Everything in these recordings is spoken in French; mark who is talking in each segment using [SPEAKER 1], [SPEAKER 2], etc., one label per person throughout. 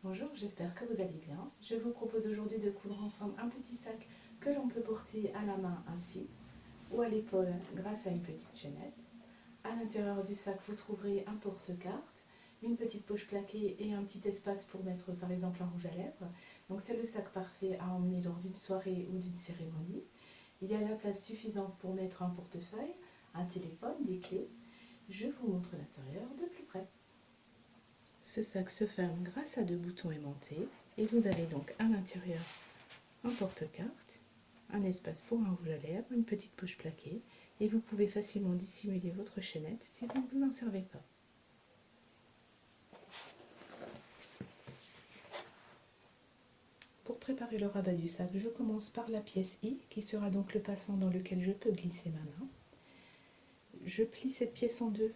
[SPEAKER 1] Bonjour, j'espère que vous allez bien. Je vous propose aujourd'hui de coudre ensemble un petit sac que l'on peut porter à la main ainsi ou à l'épaule grâce à une petite chaînette. À l'intérieur du sac, vous trouverez un porte-carte, une petite poche plaquée et un petit espace pour mettre par exemple un rouge à lèvres. Donc c'est le sac parfait à emmener lors d'une soirée ou d'une cérémonie. Il y a la place suffisante pour mettre un portefeuille, un téléphone, des clés. Je vous montre l'intérieur de plus près. Ce sac se ferme grâce à deux boutons aimantés et vous avez donc à l'intérieur un porte-carte, un espace pour un rouge à lèvres, une petite poche plaquée et vous pouvez facilement dissimuler votre chaînette si vous ne vous en servez pas. Pour préparer le rabat du sac, je commence par la pièce I qui sera donc le passant dans lequel je peux glisser ma main. Je plie cette pièce en deux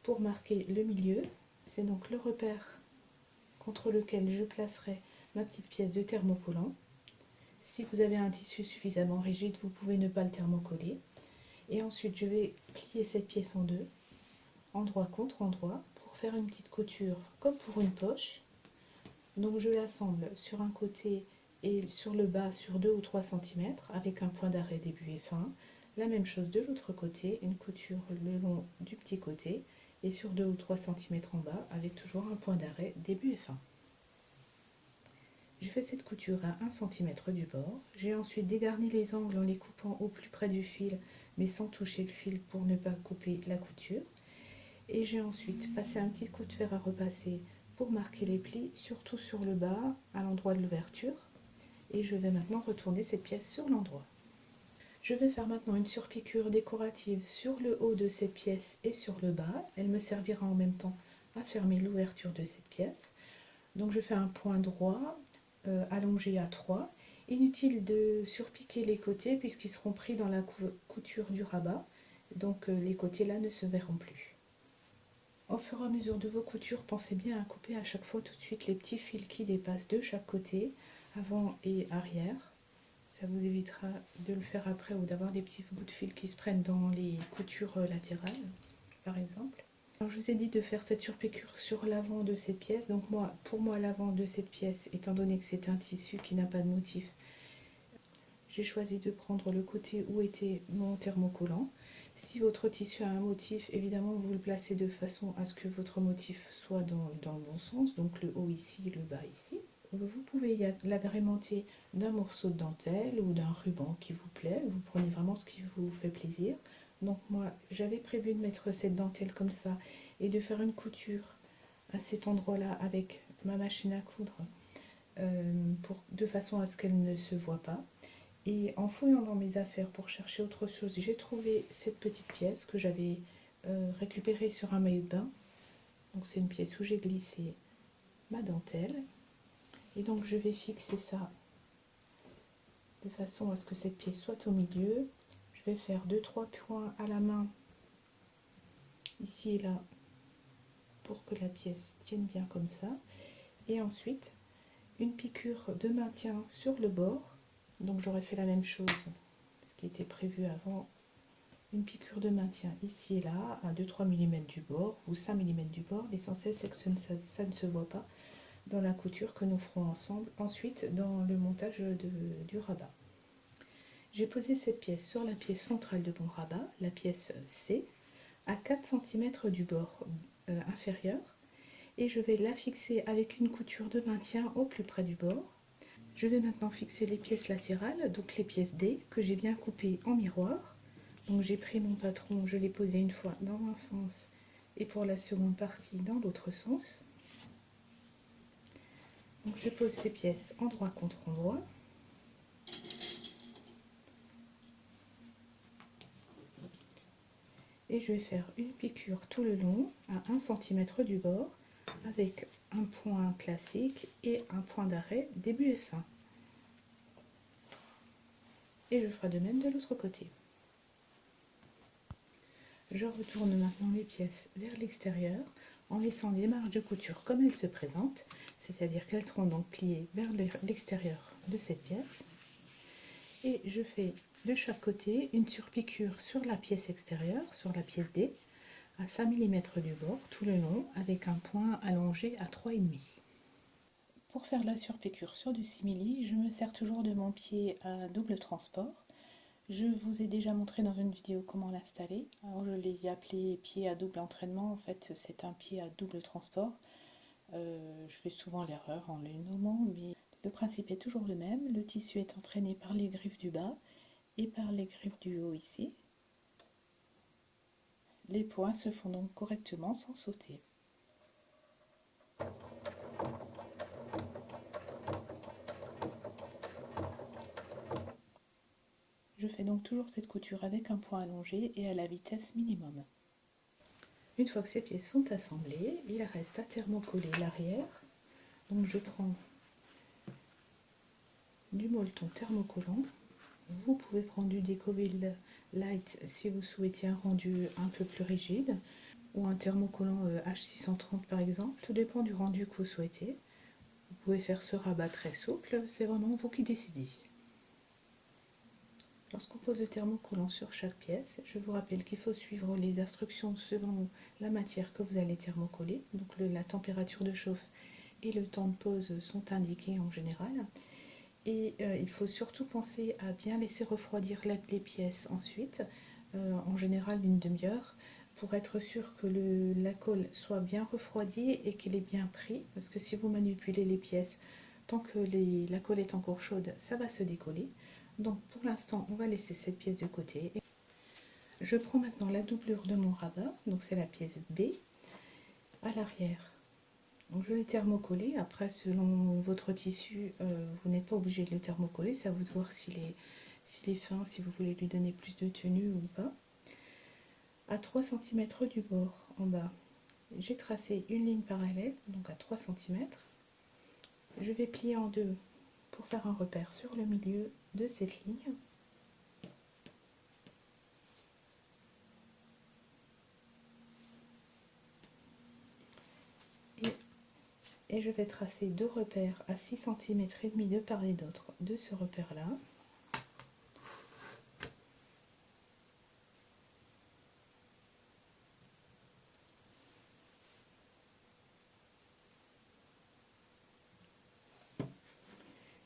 [SPEAKER 1] pour marquer le milieu, c'est donc le repère contre lequel je placerai ma petite pièce de thermocollant. Si vous avez un tissu suffisamment rigide, vous pouvez ne pas le thermocoller. Et ensuite, je vais plier cette pièce en deux, endroit contre endroit, pour faire une petite couture comme pour une poche. Donc je l'assemble sur un côté et sur le bas sur 2 ou 3 cm avec un point d'arrêt début et fin. La même chose de l'autre côté, une couture le long du petit côté et sur 2 ou 3 cm en bas avec toujours un point d'arrêt début et fin. Je fais cette couture à 1 cm du bord. J'ai ensuite dégarni les angles en les coupant au plus près du fil, mais sans toucher le fil pour ne pas couper la couture. Et j'ai ensuite passé un petit coup de fer à repasser pour marquer les plis, surtout sur le bas, à l'endroit de l'ouverture. Et je vais maintenant retourner cette pièce sur l'endroit. Je vais faire maintenant une surpiqûre décorative sur le haut de cette pièce et sur le bas. Elle me servira en même temps à fermer l'ouverture de cette pièce. Donc je fais un point droit allongé à 3. Inutile de surpiquer les côtés puisqu'ils seront pris dans la couture du rabat. Donc les côtés là ne se verront plus. Au fur et à mesure de vos coutures, pensez bien à couper à chaque fois tout de suite les petits fils qui dépassent de chaque côté, avant et arrière. Ça vous évitera de le faire après ou d'avoir des petits bouts de fil qui se prennent dans les coutures latérales, par exemple. Alors, je vous ai dit de faire cette surpiqûre sur l'avant de cette pièce. Donc pour moi, l'avant de cette pièce, étant donné que c'est un tissu qui n'a pas de motif, j'ai choisi de prendre le côté où était mon thermocollant. Si votre tissu a un motif, évidemment, vous le placez de façon à ce que votre motif soit dans le bon sens. Donc le haut ici, le bas ici. Vous pouvez l'agrémenter d'un morceau de dentelle ou d'un ruban qui vous plaît. Vous prenez vraiment ce qui vous fait plaisir. Donc moi, j'avais prévu de mettre cette dentelle comme ça et de faire une couture à cet endroit-là avec ma machine à coudre de façon à ce qu'elle ne se voit pas. Et en fouillant dans mes affaires pour chercher autre chose, j'ai trouvé cette petite pièce que j'avais récupérée sur un maillot de bain. Donc c'est une pièce où j'ai glissé ma dentelle. Et donc je vais fixer ça de façon à ce que cette pièce soit au milieu. Je vais faire 2-3 points à la main, ici et là, pour que la pièce tienne bien comme ça. Et ensuite, une piqûre de maintien sur le bord. Donc j'aurais fait la même chose, ce qui était prévu avant. Une piqûre de maintien ici et là, à 2-3 mm du bord ou 5 mm du bord. L'essentiel c'est que ça ne se voit pas dans la couture que nous ferons ensemble ensuite dans le montage du rabat. J'ai posé cette pièce sur la pièce centrale de mon rabat, la pièce C, à 4 cm du bord inférieur, et je vais la fixer avec une couture de maintien au plus près du bord. Je vais maintenant fixer les pièces latérales, donc les pièces D, que j'ai bien coupées en miroir. Donc j'ai pris mon patron, je l'ai posé une fois dans un sens et pour la seconde partie dans l'autre sens. Donc je pose ces pièces endroit contre endroit. Et je vais faire une piqûre tout le long à 1 cm du bord avec un point classique et un point d'arrêt début et fin. Et je ferai de même de l'autre côté. Je retourne maintenant les pièces vers l'extérieur en laissant les marges de couture comme elles se présentent, c'est-à-dire qu'elles seront donc pliées vers l'extérieur de cette pièce. Et je fais de chaque côté une surpiqûre sur la pièce extérieure, sur la pièce D, à 5 mm du bord tout le long avec un point allongé à 3,5. Pour faire la surpiqûre sur du simili, je me sers toujours de mon pied à double transport. Je vous ai déjà montré dans une vidéo comment l'installer. Alors je l'ai appelé pied à double entraînement, en fait c'est un pied à double transport. Je fais souvent l'erreur en les nommant, mais le principe est toujours le même. Le tissu est entraîné par les griffes du bas et par les griffes du haut ici. Les points se font donc correctement sans sauter. Je fais donc toujours cette couture avec un point allongé et à la vitesse minimum. Une fois que ces pièces sont assemblées, il reste à thermocoller l'arrière. Donc je prends du molleton thermocollant. Vous pouvez prendre du Decovil Light si vous souhaitez un rendu un peu plus rigide, ou un thermocollant H630 par exemple, tout dépend du rendu que vous souhaitez. Vous pouvez faire ce rabat très souple, c'est vraiment vous qui décidez. Lorsqu'on pose le thermocollant sur chaque pièce, je vous rappelle qu'il faut suivre les instructions selon la matière que vous allez thermocoller. Donc la température de chauffe et le temps de pose sont indiqués en général. Et il faut surtout penser à bien laisser refroidir les pièces ensuite, en général une demi-heure, pour être sûr que la colle soit bien refroidie et qu'elle est bien pris, parce que si vous manipulez les pièces, tant que la colle est encore chaude, ça va se décoller. Donc pour l'instant, on va laisser cette pièce de côté. Je prends maintenant la doublure de mon rabat, donc c'est la pièce B, à l'arrière. Donc je l'ai thermocollé. Après, selon votre tissu, vous n'êtes pas obligé de le thermocoller, c'est à vous de voir s'il est fin, si vous voulez lui donner plus de tenue ou pas. À 3 cm du bord en bas, j'ai tracé une ligne parallèle, donc à 3 cm. Je vais plier en deux pour faire un repère sur le milieu de cette ligne. Et je vais tracer deux repères à 6 cm et demi de part et d'autre de ce repère-là.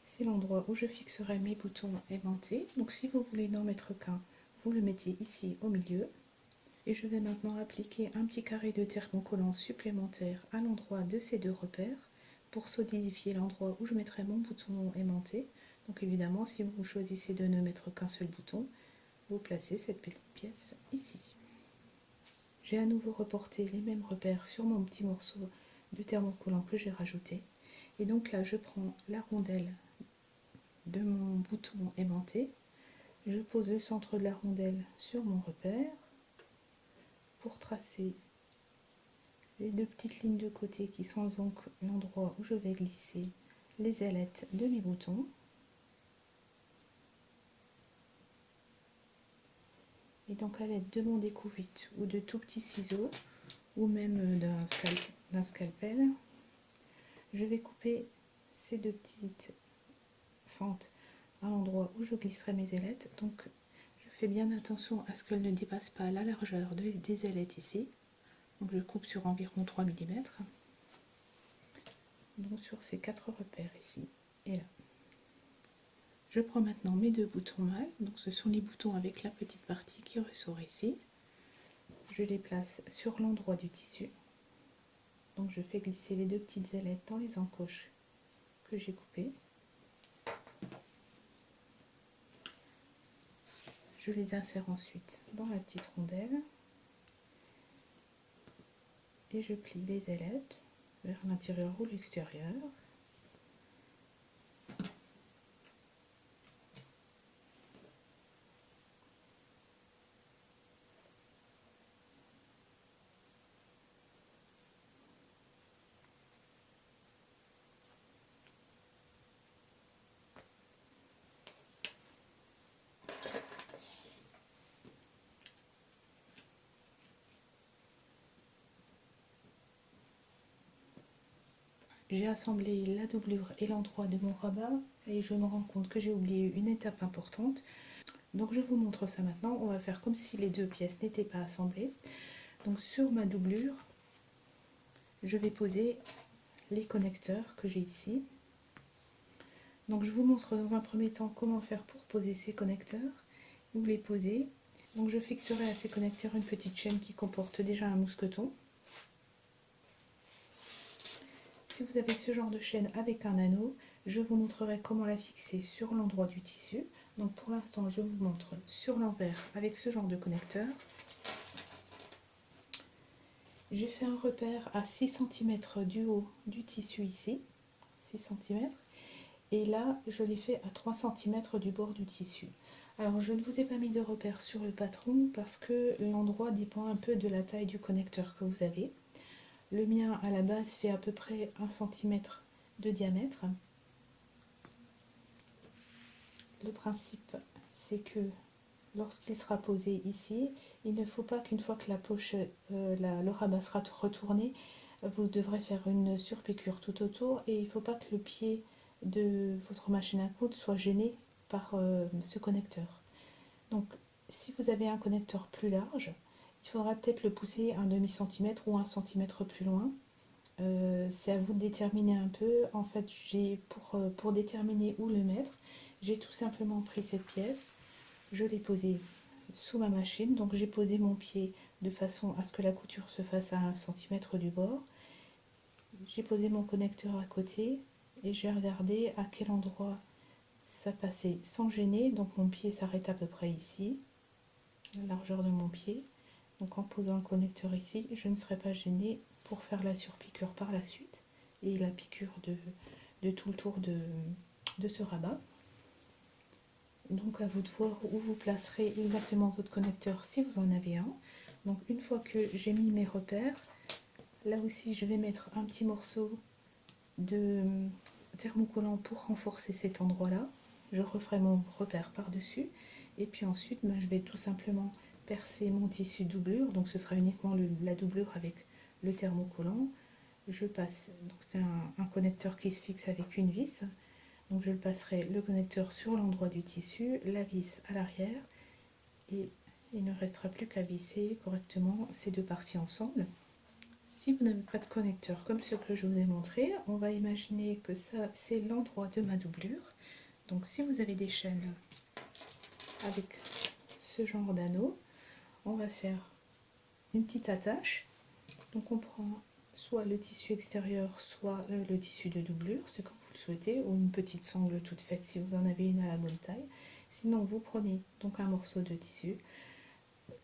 [SPEAKER 1] C'est l'endroit où je fixerai mes boutons aimantés. Donc si vous voulez n'en mettre qu'un, vous le mettez ici au milieu. Et je vais maintenant appliquer un petit carré de thermocollant supplémentaire à l'endroit de ces deux repères pour solidifier l'endroit où je mettrai mon bouton aimanté. Donc évidemment, si vous choisissez de ne mettre qu'un seul bouton, vous placez cette petite pièce ici. J'ai à nouveau reporté les mêmes repères sur mon petit morceau de thermocollant que j'ai rajouté. Et donc là, je prends la rondelle de mon bouton aimanté, je pose le centre de la rondelle sur mon repère pour tracer les deux petites lignes de côté qui sont donc l'endroit où je vais glisser les ailettes de mes boutons. Et donc à l'aide de mon découvite ou de tout petits ciseaux ou même d'un scalpel, je vais couper ces deux petites fentes à l'endroit où je glisserai mes ailettes. Donc je fais bien attention à ce qu'elles ne dépassent pas la largeur des ailettes ici. Donc je coupe sur environ 3 mm. Donc sur ces quatre repères ici et là. Je prends maintenant mes deux boutons mâles, donc ce sont les boutons avec la petite partie qui ressort ici. Je les place sur l'endroit du tissu. Donc je fais glisser les deux petites ailettes dans les encoches que j'ai coupées. Je les insère ensuite dans la petite rondelle et je plie les ailettes vers l'intérieur ou l'extérieur. J'ai assemblé la doublure et l'endroit de mon rabat et je me rends compte que j'ai oublié une étape importante. Donc je vous montre ça maintenant. On va faire comme si les deux pièces n'étaient pas assemblées. Donc sur ma doublure, je vais poser les connecteurs que j'ai ici. Donc je vous montre dans un premier temps comment faire pour poser ces connecteurs. Vous les posez. Donc je fixerai à ces connecteurs une petite chaîne qui comporte déjà un mousqueton. Si vous avez ce genre de chaîne avec un anneau, je vous montrerai comment la fixer sur l'endroit du tissu. Donc pour l'instant, je vous montre sur l'envers avec ce genre de connecteur. J'ai fait un repère à 6 cm du haut du tissu ici, 6 cm. Et là, je l'ai fait à 3 cm du bord du tissu. Alors je ne vous ai pas mis de repère sur le patron parce que l'endroit dépend un peu de la taille du connecteur que vous avez. Le mien à la base fait à peu près 1 cm de diamètre. Le principe, c'est que lorsqu'il sera posé ici, il ne faut pas qu'une fois que la poche, le rabat sera retourné, vous devrez faire une surpiqûre tout autour et il ne faut pas que le pied de votre machine à coudre soit gêné par ce connecteur. Donc si vous avez un connecteur plus large, il faudra peut-être le pousser un demi-centimètre ou 1 cm plus loin. C'est à vous de déterminer un peu. En fait, pour déterminer où le mettre, j'ai tout simplement pris cette pièce, je l'ai posée sous ma machine, donc j'ai posé mon pied de façon à ce que la couture se fasse à 1 cm du bord. J'ai posé mon connecteur à côté et j'ai regardé à quel endroit ça passait sans gêner. Donc mon pied s'arrête à peu près ici, la largeur de mon pied. Donc en posant le connecteur ici, je ne serai pas gênée pour faire la surpiqûre par la suite et la piqûre de tout le tour de ce rabat. Donc à vous de voir où vous placerez exactement votre connecteur si vous en avez un. Donc une fois que j'ai mis mes repères, là aussi je vais mettre un petit morceau de thermocollant pour renforcer cet endroit là. Je referai mon repère par dessus et puis ensuite je vais tout simplement percer mon tissu doublure, donc ce sera uniquement la doublure avec le thermocollant. Je passe, donc c'est un connecteur qui se fixe avec une vis, donc je passerai le connecteur sur l'endroit du tissu, la vis à l'arrière et il ne restera plus qu'à visser correctement ces deux parties ensemble. Si vous n'avez pas de connecteur comme ce que je vous ai montré, on va imaginer que ça c'est l'endroit de ma doublure. Donc si vous avez des chaînes avec ce genre d'anneau, on va faire une petite attache. Donc on prend soit le tissu extérieur, soit le tissu de doublure, c'est comme vous le souhaitez, ou une petite sangle toute faite si vous en avez une à la bonne taille. Sinon vous prenez donc un morceau de tissu.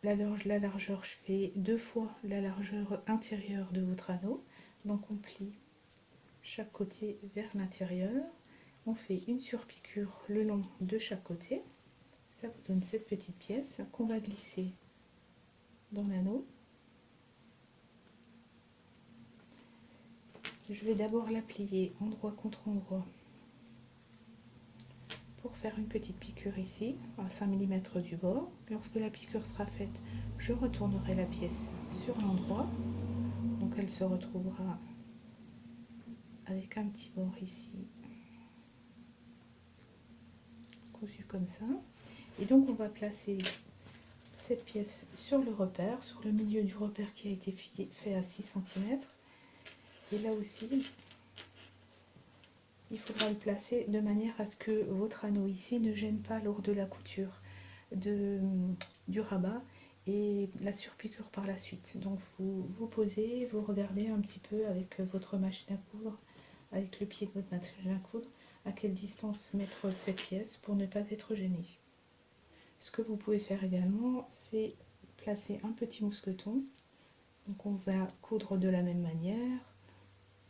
[SPEAKER 1] La largeur, je fais 2 fois la largeur intérieure de votre anneau. Donc on plie chaque côté vers l'intérieur. On fait une surpiqûre le long de chaque côté. Ça vous donne cette petite pièce qu'on va glisser dans l'anneau. Je vais d'abord la plier endroit contre endroit pour faire une petite piqûre ici à 5 mm du bord. Lorsque la piqûre sera faite, je retournerai la pièce sur l'endroit, donc elle se retrouvera avec un petit bord ici cousu comme ça. Et donc on va placer cette pièce sur le repère, sur le milieu du repère qui a été fait à 6 cm. Et là aussi, il faudra le placer de manière à ce que votre anneau ici ne gêne pas lors de la couture du rabat et la surpiqûre par la suite. Donc vous posez, vous regardez un petit peu avec votre machine à coudre, avec le pied de votre machine à coudre, à quelle distance mettre cette pièce pour ne pas être gêné. Ce que vous pouvez faire également, c'est placer un petit mousqueton. Donc on va coudre de la même manière,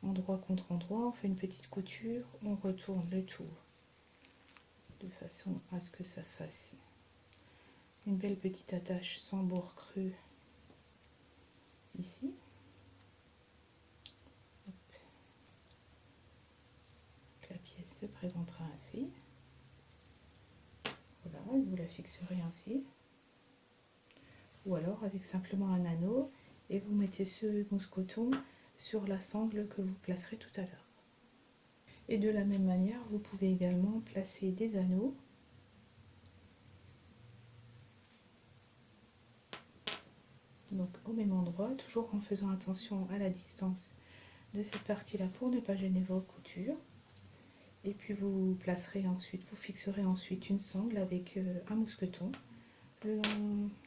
[SPEAKER 1] endroit contre endroit, on fait une petite couture, on retourne le tout de façon à ce que ça fasse une belle petite attache sans bord creux ici. Hop. La pièce se présentera ainsi. Voilà, vous la fixerez ainsi. Ou alors avec simplement un anneau et vous mettez ce mousqueton sur la sangle que vous placerez tout à l'heure. Et de la même manière, vous pouvez également placer des anneaux donc au même endroit, toujours en faisant attention à la distance de cette partie là pour ne pas gêner vos coutures. Et puis vous placerez ensuite, vous fixerez ensuite une sangle avec un mousqueton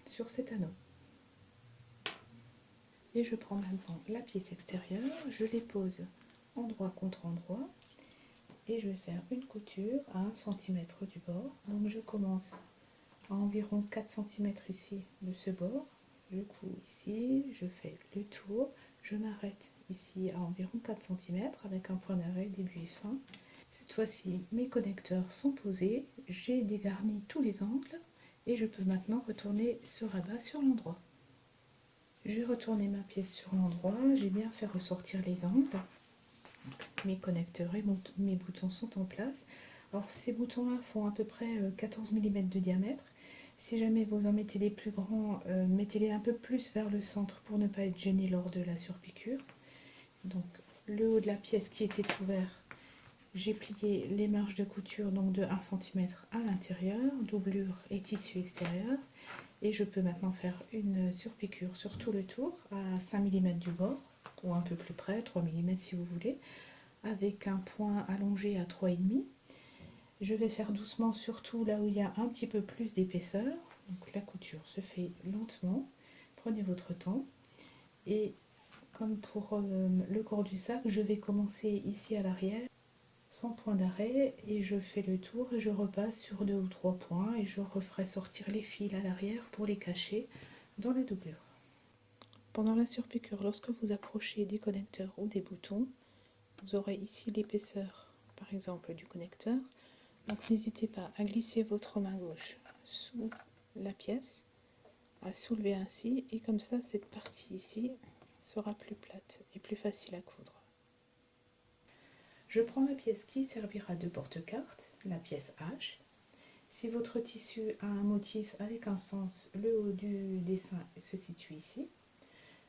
[SPEAKER 1] sur cet anneau. Et je prends maintenant la pièce extérieure, je les pose endroit contre endroit et je vais faire une couture à 1 cm du bord. Donc je commence à environ 4 cm ici de ce bord, je couds ici, je fais le tour, je m'arrête ici à environ 4 cm avec un point d'arrêt début et fin. Cette fois-ci, mes connecteurs sont posés, j'ai dégarni tous les angles et je peux maintenant retourner ce rabat sur l'endroit. Je vais retourner ma pièce sur l'endroit, j'ai bien fait ressortir les angles. Mes connecteurs et mes boutons sont en place. Alors ces boutons-là font à peu près 14 mm de diamètre. Si jamais vous en mettez des plus grands, mettez-les un peu plus vers le centre pour ne pas être gêné lors de la surpiqûre. Donc le haut de la pièce qui était ouvert, j'ai plié les marges de couture donc de 1 cm à l'intérieur, doublure et tissu extérieur. Et je peux maintenant faire une surpiqûre sur tout le tour à 5 mm du bord, ou un peu plus près, 3 mm si vous voulez, avec un point allongé à 3,5. Je vais faire doucement, surtout là où il y a un petit peu plus d'épaisseur. Donc la couture se fait lentement, prenez votre temps. Et comme pour le corps du sac, je vais commencer ici à l'arrière, sans point d'arrêt, et je fais le tour et je repasse sur 2 ou 3 points et je referai sortir les fils à l'arrière pour les cacher dans la doublure. Pendant la surpiqûre, lorsque vous approchez des connecteurs ou des boutons, vous aurez ici l'épaisseur par exemple du connecteur. Donc n'hésitez pas à glisser votre main gauche sous la pièce, à soulever ainsi, et comme ça cette partie ici sera plus plate et plus facile à coudre. Je prends la pièce qui servira de porte-carte, la pièce H. Si votre tissu a un motif avec un sens, le haut du dessin se situe ici.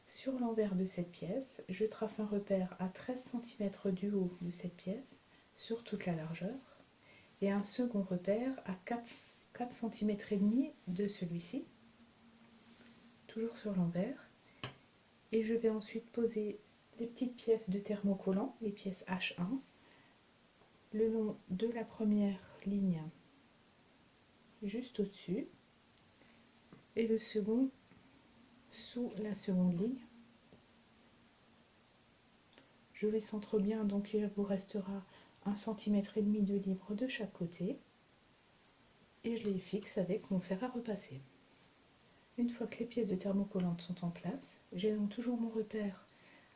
[SPEAKER 1] Sur l'envers de cette pièce, je trace un repère à 13 cm du haut de cette pièce, sur toute la largeur, et un second repère à 4 cm et demi de celui-ci, toujours sur l'envers. Et je vais ensuite poser les petites pièces de thermocollant, les pièces H1, le long de la première ligne juste au-dessus et le second sous la seconde ligne. Je les centre bien, donc il vous restera 1 cm et demi de libre de chaque côté et je les fixe avec mon fer à repasser. Une fois que les pièces de thermocollante sont en place, j'ai donc toujours mon repère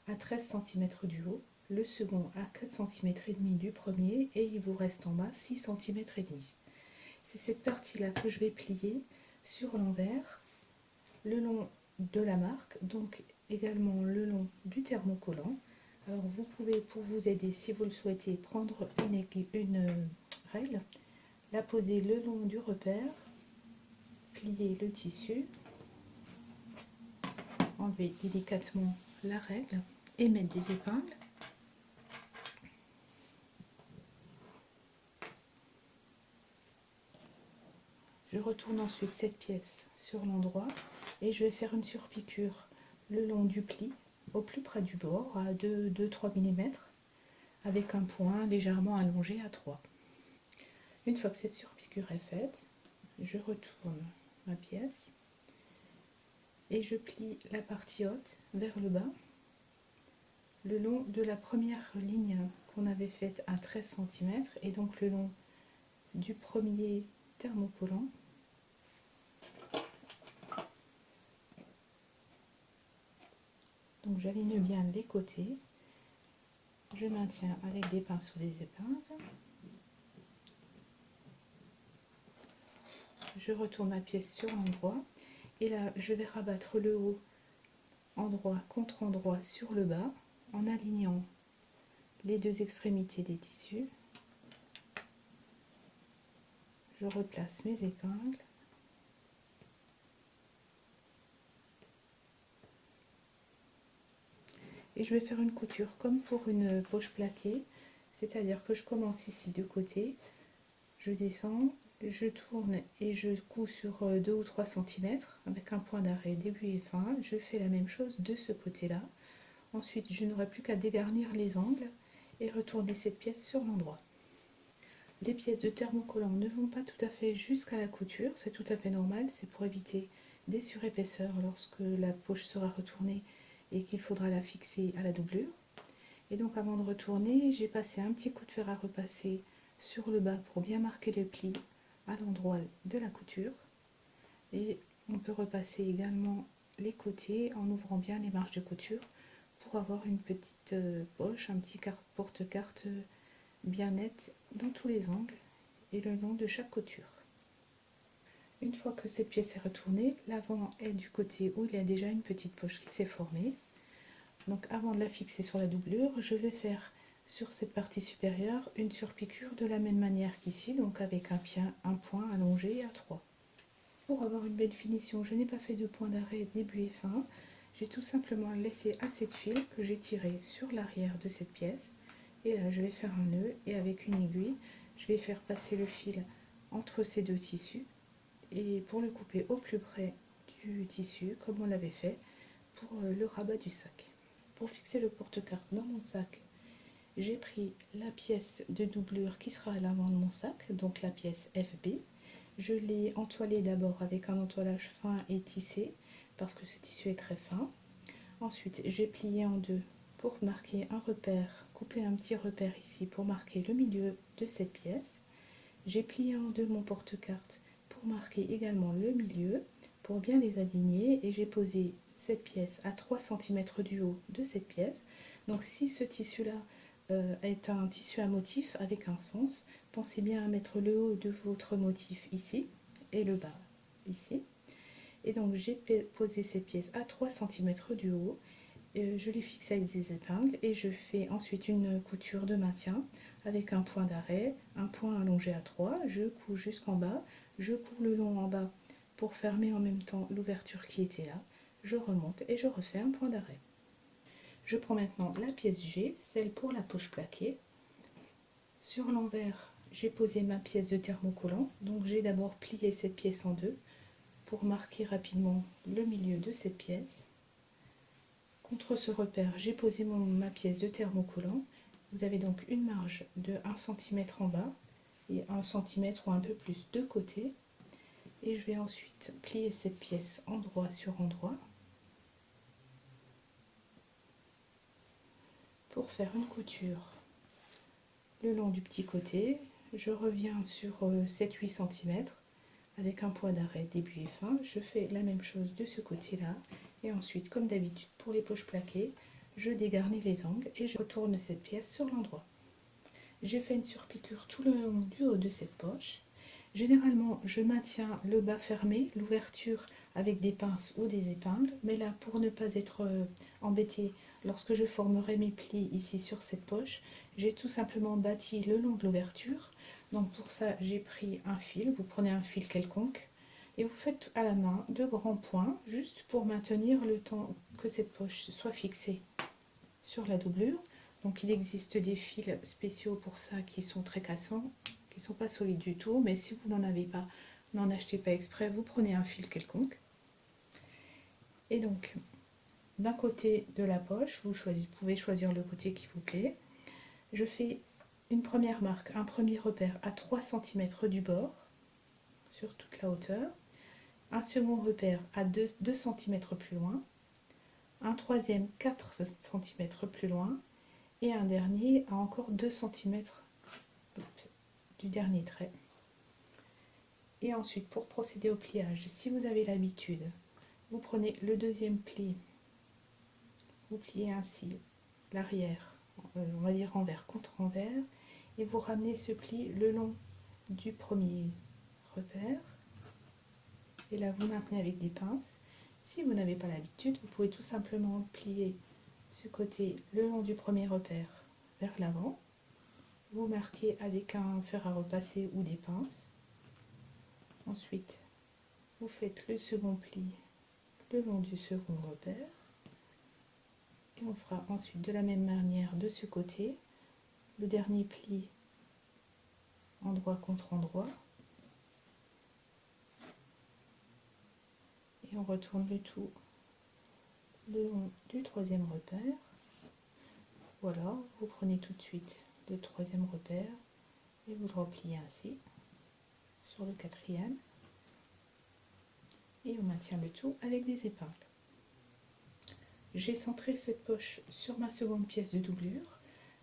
[SPEAKER 1] à 13 cm du haut, le second à 4 cm et demi du premier et il vous reste en bas 6 cm et demi. C'est cette partie-là que je vais plier sur l'envers, le long de la marque, donc également le long du thermocollant. Alors vous pouvez, pour vous aider, si vous le souhaitez, prendre une règle, la poser le long du repère, plier le tissu, enlever délicatement la règle et mettre des épingles. Je retourne ensuite cette pièce sur l'endroit et je vais faire une surpiqûre le long du pli, au plus près du bord, à 2-3 mm, avec un point légèrement allongé à 3. Une fois que cette surpiqûre est faite, je retourne ma pièce et je plie la partie haute vers le bas, le long de la première ligne qu'on avait faite à 13 cm et donc le long du premier thermocollant. Donc j'aligne bien les côtés, je maintiens avec des pinceaux des épingles, je retourne ma pièce sur l'endroit et là je vais rabattre le haut endroit contre endroit sur le bas en alignant les deux extrémités des tissus. Je replace mes épingles. Et je vais faire une couture comme pour une poche plaquée, c'est-à-dire que je commence ici de côté, je descends, je tourne et je couds sur 2 ou 3 cm avec un point d'arrêt début et fin. Je fais la même chose de ce côté-là. Ensuite, je n'aurai plus qu'à dégarnir les angles et retourner cette pièce sur l'endroit. les pièces de thermocollant ne vont pas tout à fait jusqu'à la couture, c'est tout à fait normal, c'est pour éviter des surépaisseurs lorsque la poche sera retournée et qu'il faudra la fixer à la doublure. Et donc avant de retourner, j'ai passé un petit coup de fer à repasser sur le bas pour bien marquer le pli à l'endroit de la couture. Et on peut repasser également les côtés en ouvrant bien les marges de couture pour avoir une petite poche, un petit porte-carte bien net dans tous les angles et le long de chaque couture. Une fois que cette pièce est retournée, l'avant est du côté où il y a déjà une petite poche qui s'est formée. Donc avant de la fixer sur la doublure, je vais faire sur cette partie supérieure une surpiqûre de la même manière qu'ici, donc avec un point allongé à 3. Pour avoir une belle finition, je n'ai pas fait de point d'arrêt début et fin. J'ai tout simplement laissé assez de fil que j'ai tiré sur l'arrière de cette pièce. Et là, je vais faire un nœud et avec une aiguille, je vais faire passer le fil entre ces deux tissus. Et pour le couper au plus près du tissu, comme on l'avait fait pour le rabat du sac. Pour fixer le porte-carte dans mon sac, j'ai pris la pièce de doublure qui sera à l'avant de mon sac, donc la pièce FB. Je l'ai entoilée d'abord avec un entoilage fin et tissé, parce que ce tissu est très fin. Ensuite, j'ai plié en deux pour marquer un repère, couper un petit repère ici pour marquer le milieu de cette pièce. J'ai plié en deux mon porte-carte pour marquer également le milieu, pour bien les aligner, et j'ai posé cette pièce à 3 cm du haut de cette pièce. Donc si ce tissu-là est un tissu à motif avec un sens, pensez bien à mettre le haut de votre motif ici et le bas ici. Et donc j'ai posé cette pièce à 3 cm du haut, je l'ai fixée avec des épingles et je fais ensuite une couture de maintien avec un point d'arrêt, un point allongé à 3, je couds jusqu'en bas, je couds le long en bas pour fermer en même temps l'ouverture qui était là, je remonte et je refais un point d'arrêt. Je prends maintenant la pièce G, celle pour la poche plaquée. Sur l'envers, j'ai posé ma pièce de thermocollant, donc j'ai d'abord plié cette pièce en deux pour marquer rapidement le milieu de cette pièce. Contre ce repère, j'ai posé ma pièce de thermocollant. Vous avez donc une marge de 1 cm en bas et 1 cm ou un peu plus de côté. Et je vais ensuite plier cette pièce endroit sur endroit pour faire une couture le long du petit côté. Je reviens sur 7-8 cm avec un point d'arrêt début et fin. Je fais la même chose de ce côté-là. Et ensuite, comme d'habitude pour les poches plaquées, je dégarnis les angles et je retourne cette pièce sur l'endroit. J'ai fait une surpiqûre tout le long du haut de cette poche. Généralement, je maintiens le bas fermé, l'ouverture avec des pinces ou des épingles, mais là, pour ne pas être embêtée, lorsque je formerai mes plis ici sur cette poche, j'ai tout simplement bâti le long de l'ouverture. Donc pour ça, j'ai pris un fil, vous prenez un fil quelconque, et vous faites à la main de grands points, juste pour maintenir le temps que cette poche soit fixée sur la doublure. Donc il existe des fils spéciaux pour ça qui sont très cassants, qui ne sont pas solides du tout, mais si vous n'en avez pas, n'en achetez pas exprès, vous prenez un fil quelconque. Et donc, d'un côté de la poche, vous pouvez choisir le côté qui vous plaît. Je fais une première marque, un premier repère à 3 cm du bord, sur toute la hauteur. Un second repère à 2 cm plus loin. Un troisième 4 cm plus loin. Et un dernier à encore 2 cm du dernier trait. Et ensuite, pour procéder au pliage, si vous avez l'habitude, vous prenez le deuxième pli, vous pliez ainsi l'arrière, on va dire envers contre envers, et vous ramenez ce pli le long du premier repère. Et là, vous maintenez avec des pinces. Si vous n'avez pas l'habitude, vous pouvez tout simplement plier ce côté le long du premier repère vers l'avant. Vous marquez avec un fer à repasser ou des pinces. Ensuite, vous faites le second pli le long du second repère. Et on fera ensuite de la même manière de ce côté. Le dernier pli endroit contre endroit. Et on retourne le tout le long du troisième repère. Voilà, vous prenez tout de suite le troisième repère, et vous le repliez ainsi sur le quatrième et on maintient le tout avec des épingles. J'ai centré cette poche sur ma seconde pièce de doublure,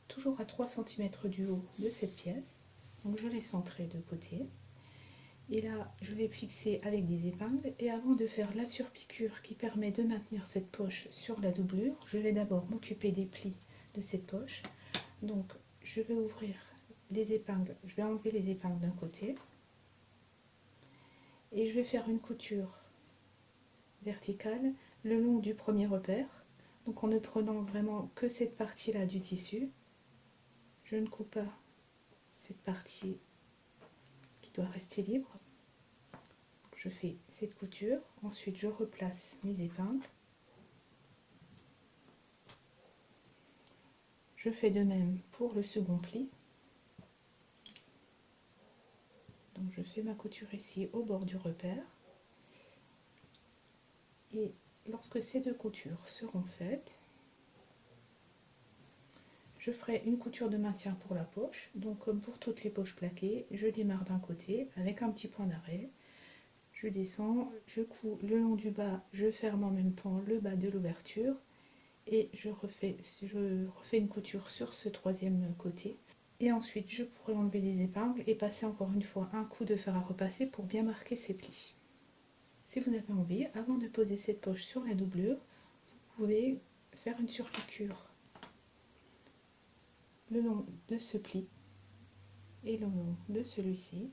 [SPEAKER 1] toujours à 3 cm du haut de cette pièce. Donc je l'ai centré de côté. Et là, je vais fixer avec des épingles. Et avant de faire la surpiqûre qui permet de maintenir cette poche sur la doublure, je vais d'abord m'occuper des plis de cette poche. Donc je vais ouvrir les épingles, je vais enlever les épingles d'un côté. Et je vais faire une couture verticale le long du premier repère. Donc en ne prenant vraiment que cette partie-là du tissu, je ne coupe pas cette partie qui doit rester libre. Je fais cette couture, ensuite je replace mes épingles. Je fais de même pour le second pli. Donc je fais ma couture ici au bord du repère. Et lorsque ces deux coutures seront faites, je ferai une couture de maintien pour la poche. Donc comme pour toutes les poches plaquées, je démarre d'un côté avec un petit point d'arrêt. Je descends, je couds le long du bas, je ferme en même temps le bas de l'ouverture et je refais une couture sur ce troisième côté. Et ensuite, je pourrai enlever les épingles et passer encore une fois un coup de fer à repasser pour bien marquer ces plis. Si vous avez envie, avant de poser cette poche sur la doublure, vous pouvez faire une surpiqûre le long de ce pli et le long de celui-ci.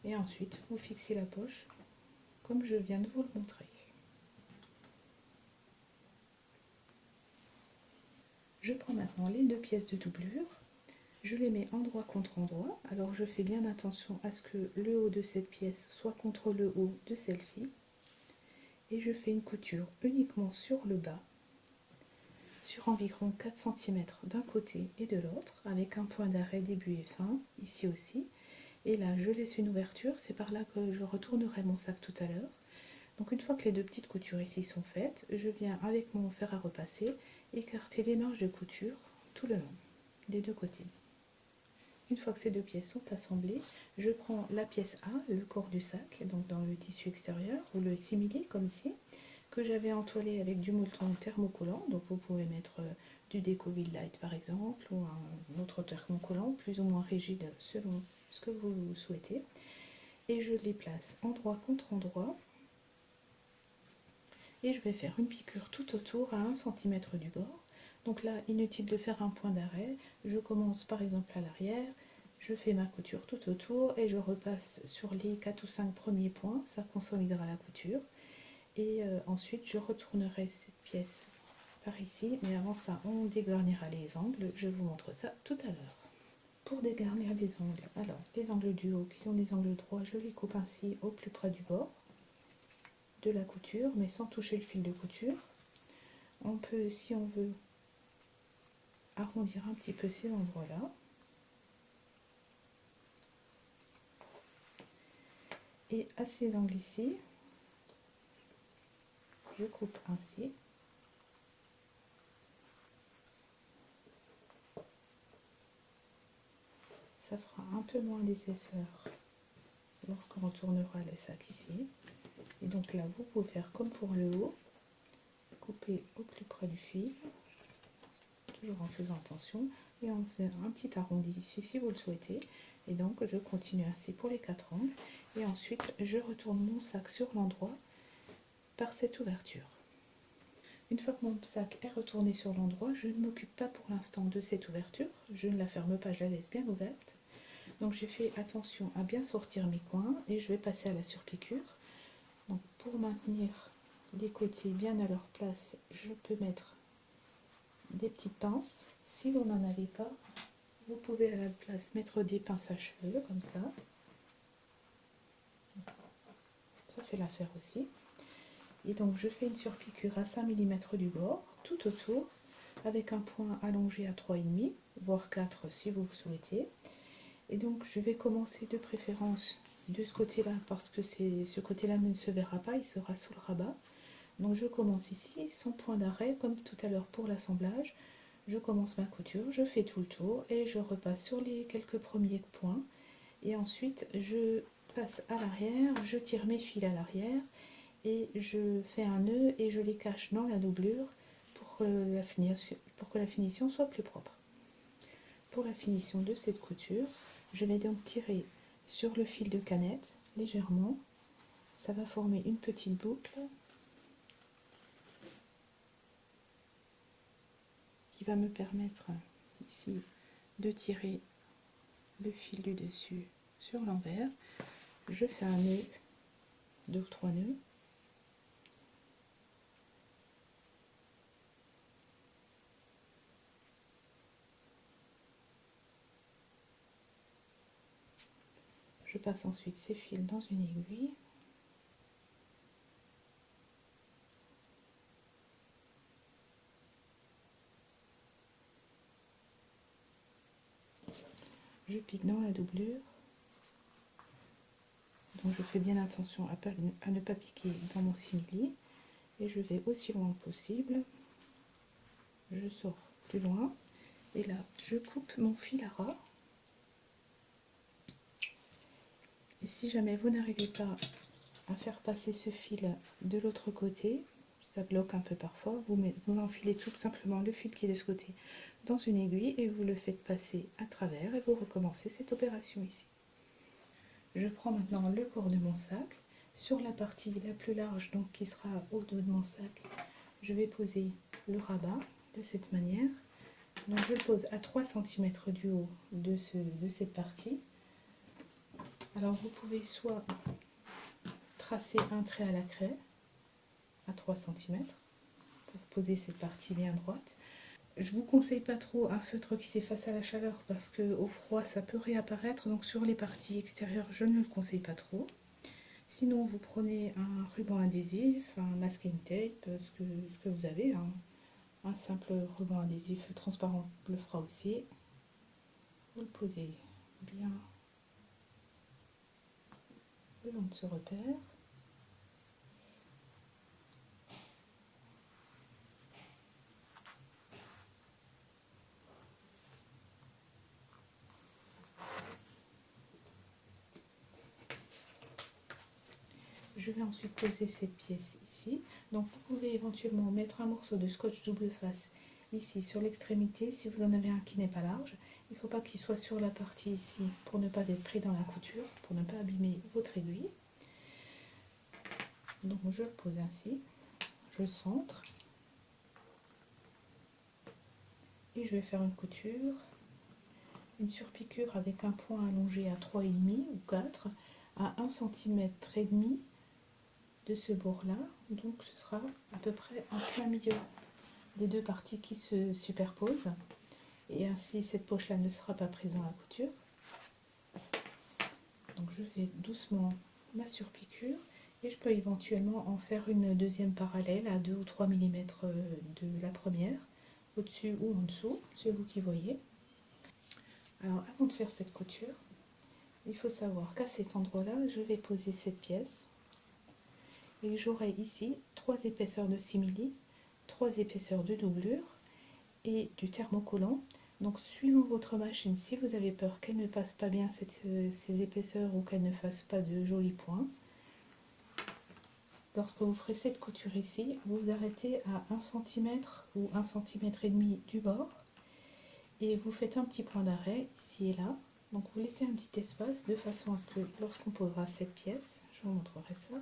[SPEAKER 1] Et ensuite, vous fixez la poche comme je viens de vous le montrer. Je prends maintenant les deux pièces de doublure, je les mets endroit contre endroit. Alors je fais bien attention à ce que le haut de cette pièce soit contre le haut de celle-ci. Et je fais une couture uniquement sur le bas, sur environ 4 cm d'un côté et de l'autre, avec un point d'arrêt début et fin, ici aussi. Et là, je laisse une ouverture, c'est par là que je retournerai mon sac tout à l'heure. Donc une fois que les deux petites coutures ici sont faites, je viens avec mon fer à repasser écarter les marges de couture tout le long des deux côtés. Une fois que ces deux pièces sont assemblées, je prends la pièce A, le corps du sac, donc dans le tissu extérieur, ou le simili comme ici, que j'avais entoilé avec du molleton thermocollant. Donc vous pouvez mettre du Deco-Vil Light par exemple, ou un autre thermocollant plus ou moins rigide selon ce que vous souhaitez. Et je les place endroit contre endroit. Et je vais faire une piqûre tout autour à 1 cm du bord. Donc là, inutile de faire un point d'arrêt. Je commence par exemple à l'arrière, je fais ma couture tout autour et je repasse sur les 4 ou 5 premiers points, ça consolidera la couture. Et ensuite, je retournerai cette pièce par ici, mais avant ça, on dégarnira les angles. Je vous montre ça tout à l'heure. Pour dégarnir les angles, alors les angles du haut qui sont des angles droits, je les coupe ainsi au plus près du bord de la couture, mais sans toucher le fil de couture. On peut, si on veut, arrondir un petit peu ces endroits-là. Et à ces angles ici, je coupe ainsi. Ça fera un peu moins d'épaisseur lorsqu'on retournera le sac ici. Et donc là, vous pouvez faire comme pour le haut, couper au plus près du fil, toujours en faisant attention, et en faisant un petit arrondi ici si vous le souhaitez. Et donc je continue ainsi pour les 4 angles, et ensuite je retourne mon sac sur l'endroit par cette ouverture. Une fois que mon sac est retourné sur l'endroit, je ne m'occupe pas pour l'instant de cette ouverture, je ne la ferme pas, je la laisse bien ouverte. Donc j'ai fait attention à bien sortir mes coins et je vais passer à la surpiqûre. Donc pour maintenir les côtés bien à leur place, je peux mettre des petites pinces. Si vous n'en avez pas, vous pouvez à la place mettre des pinces à cheveux comme ça. Ça fait l'affaire aussi. Et donc je fais une surpiqûre à 5 mm du bord, tout autour, avec un point allongé à 3,5, voire 4 si vous souhaitez. Et donc je vais commencer de préférence de ce côté-là, parce que ce côté-là ne se verra pas, il sera sous le rabat. Donc je commence ici, sans point d'arrêt, comme tout à l'heure pour l'assemblage. Je commence ma couture, je fais tout le tour et je repasse sur les quelques premiers points. Et ensuite je passe à l'arrière, je tire mes fils à l'arrière et je fais un nœud et je les cache dans la doublure pour que la finition soit plus propre. Pour la finition de cette couture, je vais donc tirer sur le fil de canette légèrement. Ça va former une petite boucle qui va me permettre ici de tirer le fil du dessus sur l'envers. Je fais un nœud, 2 ou 3 nœuds. Je passe ensuite ces fils dans une aiguille. Je pique dans la doublure. Donc je fais bien attention à ne pas piquer dans mon simili. Et je vais aussi loin que possible. Je sors plus loin. Et là, je coupe mon fil à ras. Et si jamais vous n'arrivez pas à faire passer ce fil de l'autre côté, ça bloque un peu parfois, vous enfilez tout simplement le fil qui est de ce côté dans une aiguille et vous le faites passer à travers et vous recommencez cette opération ici. Je prends maintenant le corps de mon sac. Sur la partie la plus large, donc qui sera au dos de mon sac, je vais poser le rabat de cette manière. Donc je le pose à 3 cm du haut de cette partie. Alors vous pouvez soit tracer un trait à la craie à 3 cm pour poser cette partie bien droite. Je vous conseille pas trop un feutre qui s'efface à la chaleur parce que au froid ça peut réapparaître, donc sur les parties extérieures je ne le conseille pas trop. Sinon vous prenez un ruban adhésif, un masking tape, ce que vous avez, un simple ruban adhésif transparent le fera aussi. Vous le posez bien le long de ce repère. Je vais ensuite poser cette pièce ici. Donc vous pouvez éventuellement mettre un morceau de scotch double face ici sur l'extrémité si vous en avez un qui n'est pas large. Il ne faut pas qu'il soit sur la partie ici pour ne pas être pris dans la couture, pour ne pas abîmer votre aiguille. Donc je le pose ainsi, je centre et je vais faire une couture, une surpiqûre avec un point allongé à 3,5 ou 4 à 1,5 cm de ce bord-là. Donc ce sera à peu près en plein milieu des deux parties qui se superposent. Et ainsi cette poche-là ne sera pas prise dans la couture. Donc je fais doucement ma surpiqûre et je peux éventuellement en faire une deuxième parallèle à 2 ou 3 mm de la première, au-dessus ou en dessous, c'est vous qui voyez. Alors avant de faire cette couture, il faut savoir qu'à cet endroit-là, je vais poser cette pièce et j'aurai ici 3 épaisseurs de simili, 3 épaisseurs de doublure et du thermocollant. Donc suivant votre machine, si vous avez peur qu'elle ne passe pas bien ces épaisseurs ou qu'elle ne fasse pas de jolis points, lorsque vous ferez cette couture ici, vous vous arrêtez à 1 cm ou 1,5 cm du bord et vous faites un petit point d'arrêt ici et là. Donc vous laissez un petit espace de façon à ce que lorsqu'on posera cette pièce, je vous montrerai ça,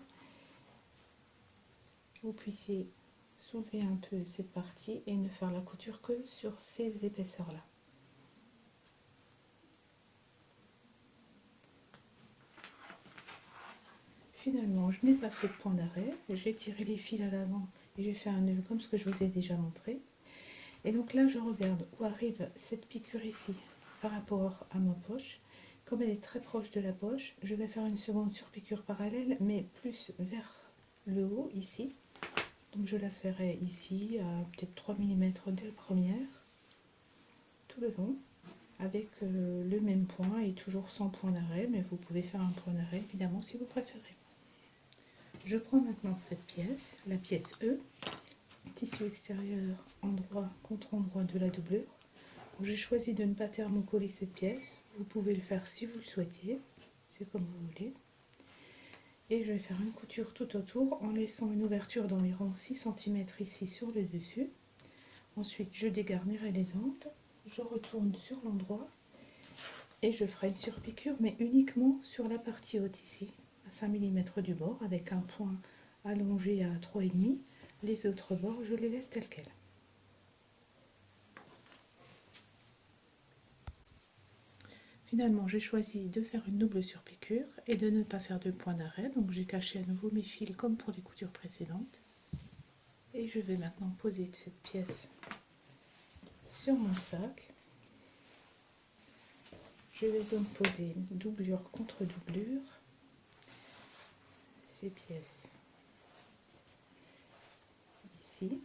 [SPEAKER 1] vous puissiez soulever un peu cette partie et ne faire la couture que sur ces épaisseurs là. Finalement, je n'ai pas fait de point d'arrêt, j'ai tiré les fils à l'avant et j'ai fait un nœud comme ce que je vous ai déjà montré. Et donc là, je regarde où arrive cette piqûre ici par rapport à ma poche. Comme elle est très proche de la poche, je vais faire une seconde surpiqûre parallèle, mais plus vers le haut ici. Donc je la ferai ici à peut-être 3 mm de la première, tout le long, avec le même point et toujours sans point d'arrêt, mais vous pouvez faire un point d'arrêt évidemment si vous préférez. Je prends maintenant cette pièce, la pièce E, tissu extérieur endroit contre endroit de la doublure. J'ai choisi de ne pas thermocoller cette pièce, vous pouvez le faire si vous le souhaitez. c'est comme vous voulez. Et je vais faire une couture tout autour en laissant une ouverture d'environ 6 cm ici sur le dessus. Ensuite, je dégarnirai les angles, je retourne sur l'endroit et je ferai une surpiqûre, mais uniquement sur la partie haute ici, à 5 mm du bord, avec un point allongé à 3,5. Les autres bords, je les laisse tels quels. Finalement, j'ai choisi de faire une double surpiqûre et de ne pas faire de point d'arrêt, donc j'ai caché à nouveau mes fils comme pour les coutures précédentes. Et je vais maintenant poser cette pièce sur mon sac. Je vais donc poser doublure contre doublure ces pièces ici.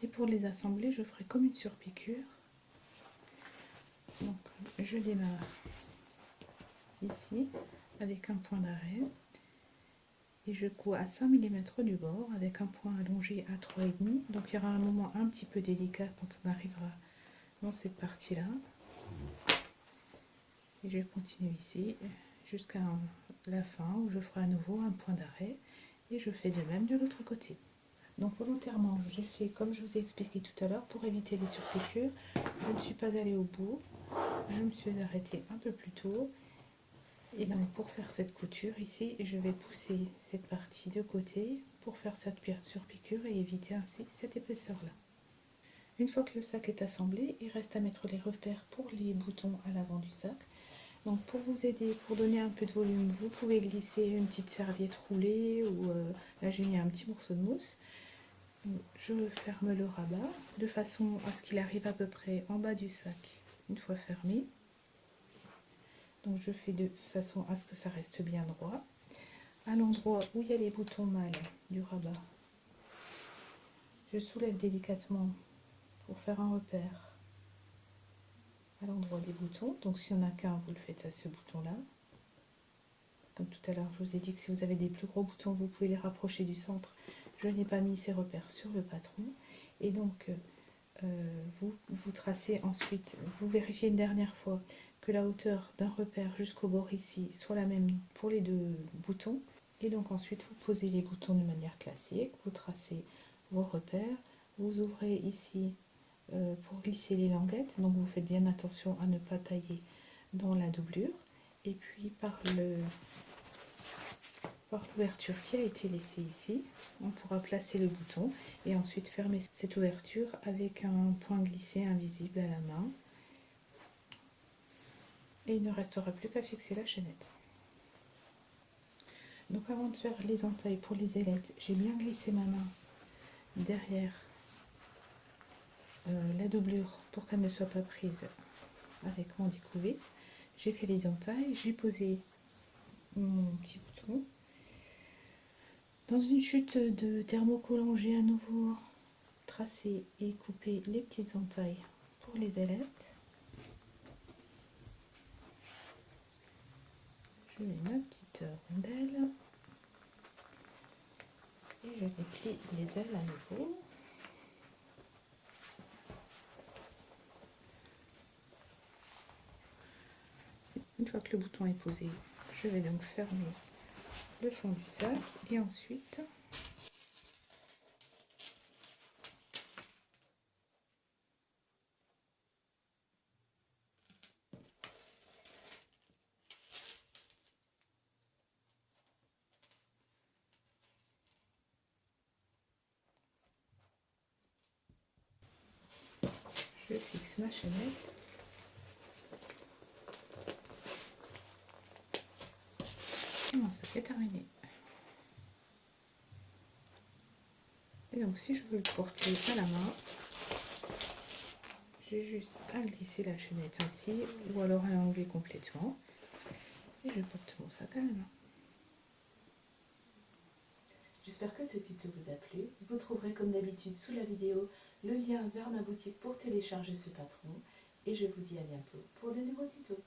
[SPEAKER 1] Et pour les assembler, je ferai comme une surpiqûre. Donc, je démarre ici avec un point d'arrêt et je couds à 5 mm du bord avec un point allongé à 3,5. Donc il y aura un moment un petit peu délicat quand on arrivera dans cette partie là, et je continue ici jusqu'à la fin où je ferai à nouveau un point d'arrêt et je fais de même de l'autre côté. Donc volontairement j'ai fait comme je vous ai expliqué tout à l'heure pour éviter les surpiqûres. Je ne suis pas allée au bout, je me suis arrêtée un peu plus tôt. Et donc pour faire cette couture ici, je vais pousser cette partie de côté pour faire cette surpiqûre et éviter ainsi cette épaisseur là. Une fois que le sac est assemblé, il reste à mettre les repères pour les boutons à l'avant du sac. Donc pour vous aider, pour donner un peu de volume, vous pouvez glisser une petite serviette roulée ou là j'ai mis un petit morceau de mousse. Je ferme le rabat de façon à ce qu'il arrive à peu près en bas du sac une fois fermé. Donc je fais de façon à ce que ça reste bien droit. À l'endroit où il y a les boutons mâles du rabat, je soulève délicatement pour faire un repère à l'endroit des boutons. Donc si on n'a qu'un, vous le faites à ce bouton là. Comme tout à l'heure je vous ai dit que si vous avez des plus gros boutons, vous pouvez les rapprocher du centre. Je n'ai pas mis ces repères sur le patron. Et donc vous tracez ensuite, vous vérifiez une dernière fois que la hauteur d'un repère jusqu'au bord ici soit la même pour les deux boutons. Et donc ensuite vous posez les boutons de manière classique, vous tracez vos repères, vous ouvrez ici pour glisser les languettes, donc vous faites bien attention à ne pas tailler dans la doublure, et puis par l'ouverture qui a été laissée ici, on pourra placer le bouton et ensuite fermer cette ouverture avec un point glissé invisible à la main, et il ne restera plus qu'à fixer la chaînette. Donc avant de faire les entailles pour les ailettes, j'ai bien glissé ma main derrière la doublure pour qu'elle ne soit pas prise avec mon découvet. J'ai fait les entailles, j'ai posé mon petit bouton. Dans une chute de thermocollant, j'ai à nouveau tracé et coupé les petites entailles pour les ailettes. Je mets ma petite rondelle et je déplie les ailes à nouveau. Une fois que le bouton est posé, je vais donc fermer le fond du sac et ensuite je fixe ma chaînette. Et mon sac est terminé. Et donc si je veux le porter à la main, j'ai juste à glisser la chaînette ainsi, ou alors à l'enlever complètement. Et je porte mon sac à la main. J'espère que ce tuto vous a plu. Vous trouverez comme d'habitude sous la vidéo le lien vers ma boutique pour télécharger ce patron. Et je vous dis à bientôt pour de nouveaux tutos.